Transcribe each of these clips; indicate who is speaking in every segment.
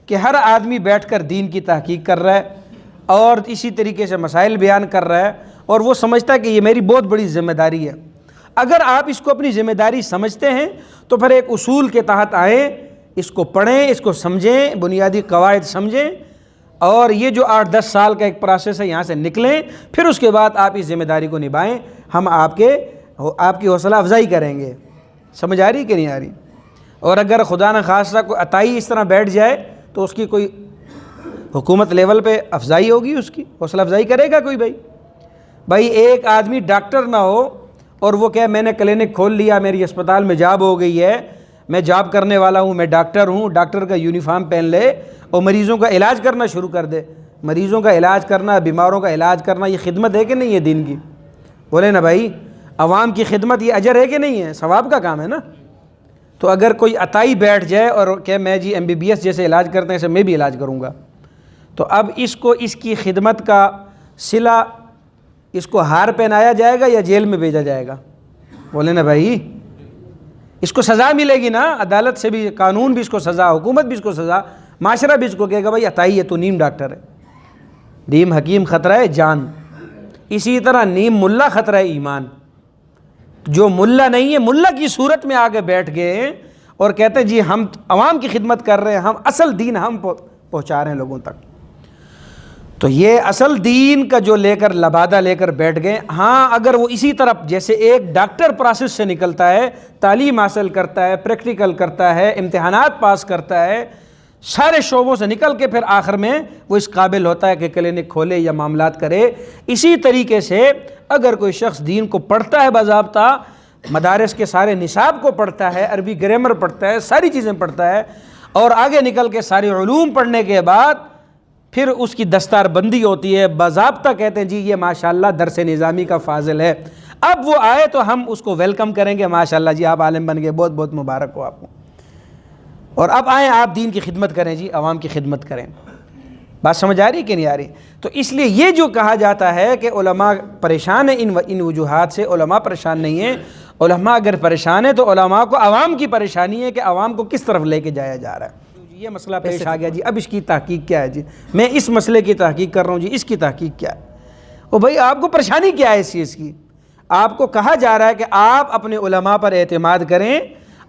Speaker 1: کہ ہر آدمی بیٹھ کر دین کی تحقیق کر رہا ہے اور اسی طریقے سے مسائل بیان کر رہا ہے، اور وہ سمجھتا ہے کہ یہ میری بہت بڑی ذمہ داری ہے۔ اگر آپ اس کو اپنی ذمہ داری سمجھتے ہیں تو پھر ایک اصول کے تحت آئیں، اس کو پڑھیں، اس کو سمجھیں، بنیادی قواعد سمجھیں، اور یہ جو 8-10 سال کا ایک پروسیس ہے یہاں سے نکلیں، پھر اس کے بعد آپ اس ذمہ داری کو نبھائیں۔ ہم آپ کی حوصلہ افزائی کریں گے۔ سمجھ آ رہی کہ نہیں آ رہی؟ اور اگر خدا نہ خواستہ کوئی عطائی اس طرح بیٹھ جائے تو اس کی کوئی حکومت لیول پہ افزائی ہوگی، اس کی حوصلہ افزائی کرے گا کوئی؟ بھائی ایک آدمی ڈاکٹر نہ ہو اور وہ کہے میں نے کلینک کھول لیا، میری اسپتال میں جاب ہو گئی ہے، میں جاب کرنے والا ہوں، میں ڈاکٹر ہوں، ڈاکٹر کا یونیفارم پہن لے اور مریضوں کا علاج کرنا شروع کر دے۔ مریضوں کا علاج کرنا، بیماروں کا علاج کرنا، یہ خدمت ہے کہ نہیں ہے دین کی؟ بولے نا بھائی، عوام کی خدمت یہ اجر ہے کہ نہیں ہے؟ ثواب کا کام ہے نا۔ تو اگر کوئی عطائی بیٹھ جائے اور کہ میں جی MBBS جیسے علاج کرتے ہیں ایسے میں بھی علاج کروں گا، تو اب اس کو اس کی خدمت کا صلہ اس کو ہار پہنایا جائے گا یا جیل میں بھیجا جائے گا؟ بولے نا بھائی، اس کو سزا ملے گی نا، عدالت سے بھی، قانون بھی اس کو سزا، حکومت بھی اس کو سزا، معاشرہ بھی اس کو کہے گا بھائی عطائی ہے تو نیم ڈاکٹر ہے، نیم حکیم خطرہ ہے جان۔ اسی طرح نیم ملا خطرہ ہے ایمان۔ جو ملا نہیں ہے، ملا کی صورت میں آگے بیٹھ گئے اور کہتے ہیں جی ہم عوام کی خدمت کر رہے ہیں، ہم اصل دین ہم پہنچا رہے ہیں لوگوں تک۔ تو یہ اصل دین کا جو لے کر لبادہ لے کر بیٹھ گئے۔ ہاں اگر وہ اسی طرف جیسے ایک ڈاکٹر پروسیس سے نکلتا ہے، تعلیم حاصل کرتا ہے، پریکٹیکل کرتا ہے، امتحانات پاس کرتا ہے، سارے شعبوں سے نکل کے پھر آخر میں وہ اس قابل ہوتا ہے کہ کلینک کھولے یا معاملات کرے، اسی طریقے سے اگر کوئی شخص دین کو پڑھتا ہے باضابطہ، مدارس کے سارے نصاب کو پڑھتا ہے، عربی گرامر پڑھتا ہے، ساری چیزیں پڑھتا ہے، اور آگے نکل کے سارے علوم پڑھنے کے بعد پھر اس کی دستار بندی ہوتی ہے، باضابطہ کہتے ہیں جی یہ ماشاءاللہ درس نظامی کا فاضل ہے، اب وہ آئے تو ہم اس کو ویلکم کریں گے، ماشاءاللہ جی آپ عالم بن گئے، بہت بہت مبارک ہو آپ کو، اور اب آئیں آپ دین کی خدمت کریں، جی عوام کی خدمت کریں۔ بات سمجھ آ رہی کہ نہیں آ رہی؟ تو اس لیے یہ جو کہا جاتا ہے کہ علماء پریشان ہیں ان وجوہات سے، علماء پریشان نہیں ہیں۔ علماء اگر پریشان ہیں تو علماء کو عوام کی پریشانی ہے کہ عوام کو کس طرف لے کے جایا جا رہا ہے۔ یہ مسئلہ پیش آ گیا جی، اب اس کی تحقیق کیا ہے؟ جی میں اس مسئلے کی تحقیق کر رہا ہوں، جی اس کی تحقیق کیا ہے؟ او بھائی آپ کو پریشانی کیا ہے اس چیز کی؟ آپ کو کہا جا رہا ہے کہ آپ اپنے علماء پر اعتماد کریں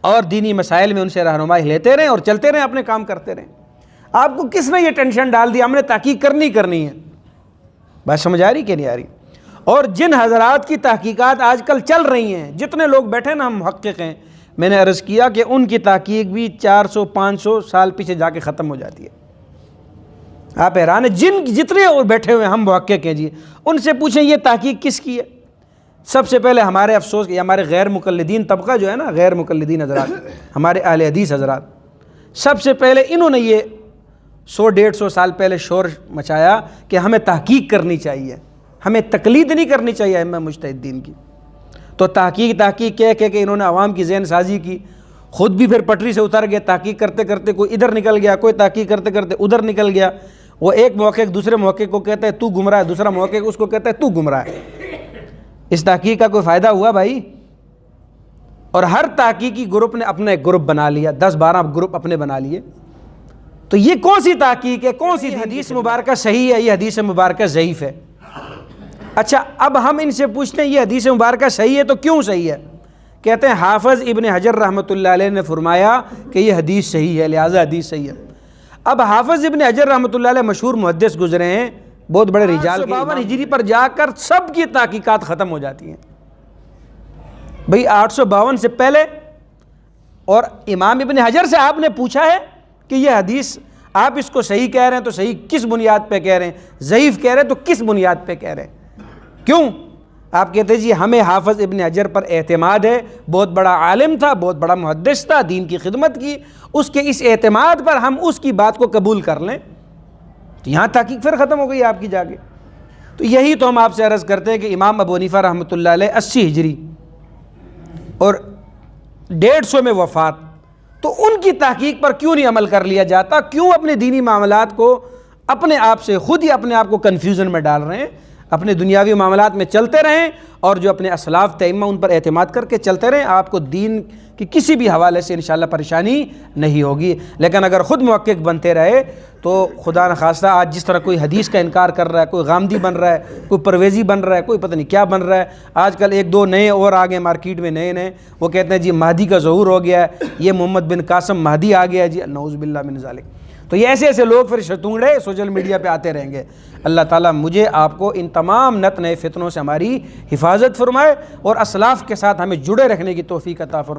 Speaker 1: اور دینی مسائل میں ان سے رہنمائی لیتے رہیں اور چلتے رہیں، اپنے کام کرتے رہیں۔ آپ کو کس نے یہ ٹینشن ڈال دیا ہم نے تحقیق کرنی ہے؟ بات سمجھ آ رہی کہ نہیں آ رہی؟ اور جن حضرات کی تحقیقات آج کل چل رہی ہیں، جتنے لوگ بیٹھے نا ہم محقق ہیں، میں نے عرض کیا کہ ان کی تحقیق بھی 400-500 سال پیچھے جا کے ختم ہو جاتی ہے۔ آپ حیران ہیں، جتنے بیٹھے ہوئے ہم محقق ہیں جی، ان سے پوچھیں یہ تحقیق کس کی ہے؟ سب سے پہلے ہمارے افسوس کہ ہمارے غیر مقلدین طبقہ جو ہے نا، غیر مقلدین حضرات، ہمارے اہل حدیث حضرات، سب سے پہلے انہوں نے یہ 100-150 سال پہلے شور مچایا کہ ہمیں تحقیق کرنی چاہیے، ہمیں تقلید نہیں کرنی چاہیے ائمہ مجتہدین کی۔ تو تحقیق کہہ کہ انہوں نے عوام کی ذہن سازی کی، خود بھی پھر پٹری سے اتر گئے، تحقیق کرتے کرتے کوئی ادھر نکل گیا، کوئی تحقیق کرتے کرتے ادھر نکل گیا۔ وہ ایک محقق دوسرے محقق کو کہتا ہے تو گمراہ ہے، دوسرا محقق اس کو کہتا ہے تو گمراہ ہے۔ اس تحقیق کا کوئی فائدہ ہوا بھائی؟ اور ہر تحقیقی گروپ نے اپنا ایک گروپ بنا لیا، 10-12 گروپ اپنے بنا لیے۔ تو یہ کون سی تحقیق ہے؟ کون سی حدیث مبارکہ صحیح ہے، یہ حدیث مبارکہ ضعیف ہے؟ اچھا اب ہم ان سے پوچھتے ہیں یہ حدیث مبارکہ صحیح ہے تو کیوں صحیح ہے؟ کہتے ہیں حافظ ابن حجر رحمۃ اللہ علیہ نے فرمایا کہ یہ حدیث صحیح ہے، لہٰذا حدیث صحیح ہے۔ اب حافظ ابن حجر رحمۃ اللہ علیہ مشہور محدث گزرے ہیں، بہت بڑے رجال کے، 852 ہجری پر جا کر سب کی تحقیقات ختم ہو جاتی ہیں بھئی، 852 سے پہلے۔ اور امام ابن حجر سے آپ نے پوچھا ہے کہ یہ حدیث آپ اس کو صحیح کہہ رہے ہیں تو صحیح کس بنیاد پہ کہہ رہے ہیں، ضعیف کہہ رہے ہیں تو کس بنیاد پہ کہہ رہے ہیں؟ کیوں؟ آپ کہتے ہیں جی ہمیں حافظ ابن حجر پر اعتماد ہے، بہت بڑا عالم تھا، بہت بڑا محدث تھا، دین کی خدمت کی، اس کے اس اعتماد پر ہم اس کی بات کو قبول کر لیں۔ تو یہاں تحقیق پھر ختم ہو گئی آپ کی جا کے۔ تو یہی تو ہم آپ سے عرض کرتے ہیں کہ امام ابو حنیفہ رحمۃ اللہ علیہ 80 ہجری اور 150 میں وفات، تو ان کی تحقیق پر کیوں نہیں عمل کر لیا جاتا؟ کیوں اپنے دینی معاملات کو اپنے آپ سے خود ہی اپنے آپ کو کنفیوژن میں ڈال رہے ہیں؟ اپنے دنیاوی معاملات میں چلتے رہیں اور جو اپنے اسلاف تئمہ ان پر اعتماد کر کے چلتے رہیں، آپ کو دین کی کسی بھی حوالے سے انشاءاللہ پریشانی نہیں ہوگی۔ لیکن اگر خود محقق بنتے رہے تو خدا نخواستہ آج جس طرح کوئی حدیث کا انکار کر رہا ہے، کوئی غامدی بن رہا ہے، کوئی پرویزی بن رہا ہے، کوئی پتہ نہیں کیا بن رہا ہے، آج کل ایک دو نئے اور آگے مارکیٹ میں نئے وہ کہتے ہیں جی مہدی کا ظہور ہو گیا ہے، یہ محمد بن قاسم مہدی آ گیا ہے جی، نعوذ باللہ من ذالک۔ تو یہ ایسے لوگ پھر شتونگڑے سوشل میڈیا پہ آتے رہیں گے۔ اللہ تعالیٰ مجھے آپ کو ان تمام نت نئے فتنوں سے ہماری حفاظت فرمائے اور اسلاف کے ساتھ ہمیں جڑے رکھنے کی توفیق عطا فرمائے۔